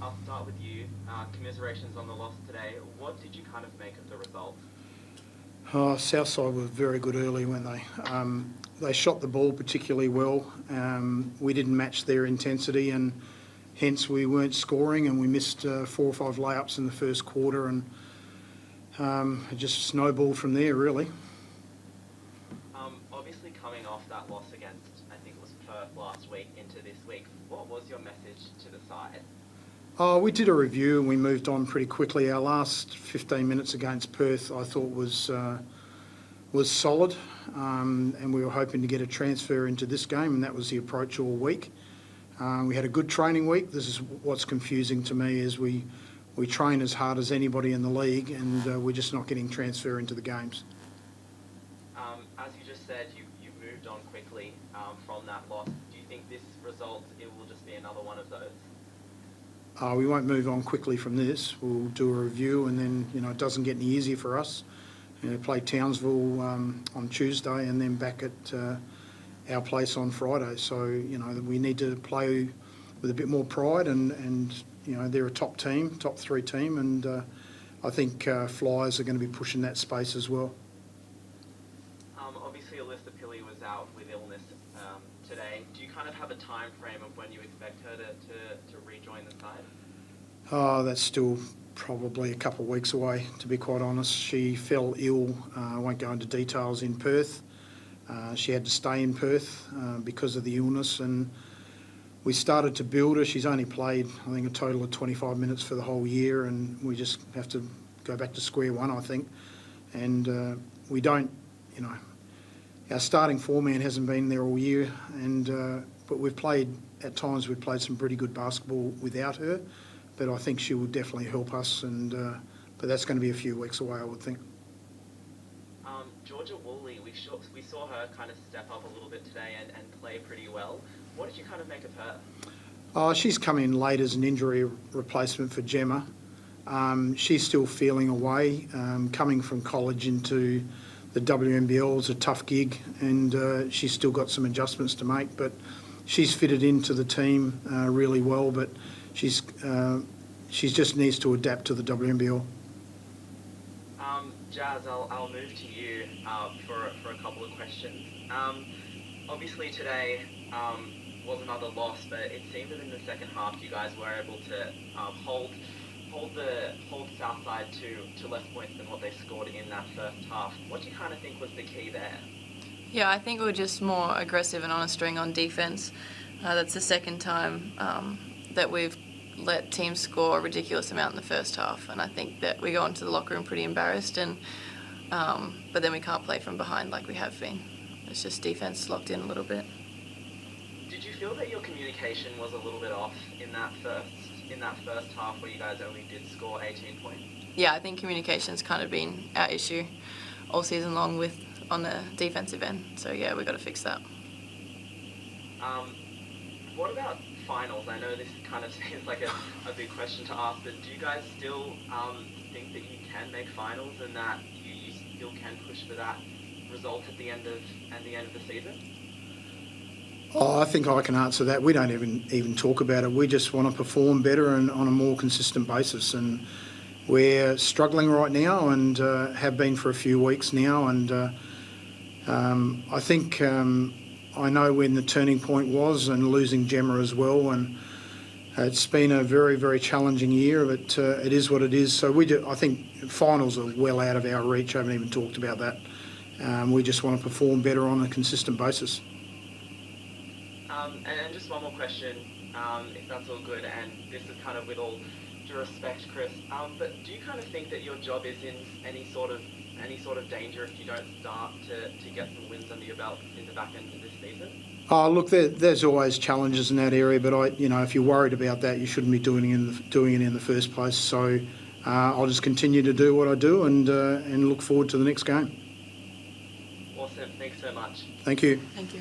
I'll start with you. Commiserations on the loss today. What did you kind of make of the result? Southside was very good early when they shot the ball particularly well. We didn't match their intensity, and hence we weren't scoring, and we missed 4 or 5 layups in the first quarter, and it just snowballed from there, really. Obviously coming off that loss against, I think it was Perth last week into this week, what was your message to the side? We did a review and we moved on pretty quickly. Our last 15 minutes against Perth I thought was solid, and we were hoping to get a transfer into this game, and that was the approach all week. We had a good training week. This is what's confusing to me, is we train as hard as anybody in the league, and we're just not getting transfer into the games. As you just said, you moved on quickly from that loss. Do you think this result, it will just be another one of those? We won't move on quickly from this. We'll do a review, and then it doesn't get any easier for us. Play Townsville on Tuesday, and then back at our place on Friday. So we need to play with a bit more pride, and they're a top 3 team, and I think Flyers are going to be pushing that space as well. Obviously, Alyssa Pilley was out with illness today. Do you kind of have a time frame of when you expect her to rejoin the side? That's still probably a couple of weeks away, to be quite honest. She fell ill, I won't go into details, in Perth. She had to stay in Perth because of the illness, and we started to build her. She's only played, I think, a total of 25 minutes for the whole year, and we just have to go back to square one, I think. And we don't, our starting 4-man hasn't been there all year, and but at times we've played some pretty good basketball without her, but I think she will definitely help us, and but that's going to be a few weeks away, I would think. Georgia Woolley, we saw her kind of step up a little bit today and play pretty well. What did you kind of make of her? She's come in late as an injury replacement for Gemma. She's still feeling away. Coming from college into the WNBL is a tough gig, and she's still got some adjustments to make, but she's fitted into the team really well, but she just needs to adapt to the WNBL. Jazz, I'll move to you for a couple of questions. Obviously today was another loss, but it seemed that in the second half you guys were able to hold Southside to less points than what they scored in that first half. What do you kind of think was the key there? Yeah, I think we were just more aggressive and on a string on defence. That's the second time that we've let teams score a ridiculous amount in the first half, and I think that we go into the locker room pretty embarrassed, and but then we can't play from behind like we have been. It's just defence locked in a little bit. Did you feel that your communication was a little bit off in that first half where you guys only did score 18 points? Yeah, I think communication's kind of been our issue all season long on the defensive end. So yeah, we've got to fix that. What about finals? I know this kind of seems like a big question to ask, but do you guys still think that you can make finals and that you still can push for that result at the end of the season? I think I can answer that. We don't even talk about it. We just want to perform better and on a more consistent basis, and we're struggling right now and have been for a few weeks now, and I think I know when the turning point was, and losing Gemma as well, and it's been a very, very challenging year, but it is what it is. So I think finals are well out of our reach. I haven't even talked about that. We just want to perform better on a consistent basis. And just one more question, if that's all good, and this is kind of with all due respect, Chris, but do you kind of think that your job is in any sort of danger if you don't start to get some wins under your belt in the back end of this season? Look, there's always challenges in that area, but if you're worried about that, you shouldn't be doing it in the first place. So I'll just continue to do what I do and look forward to the next game. Awesome. Thanks so much. Thank you. Thank you.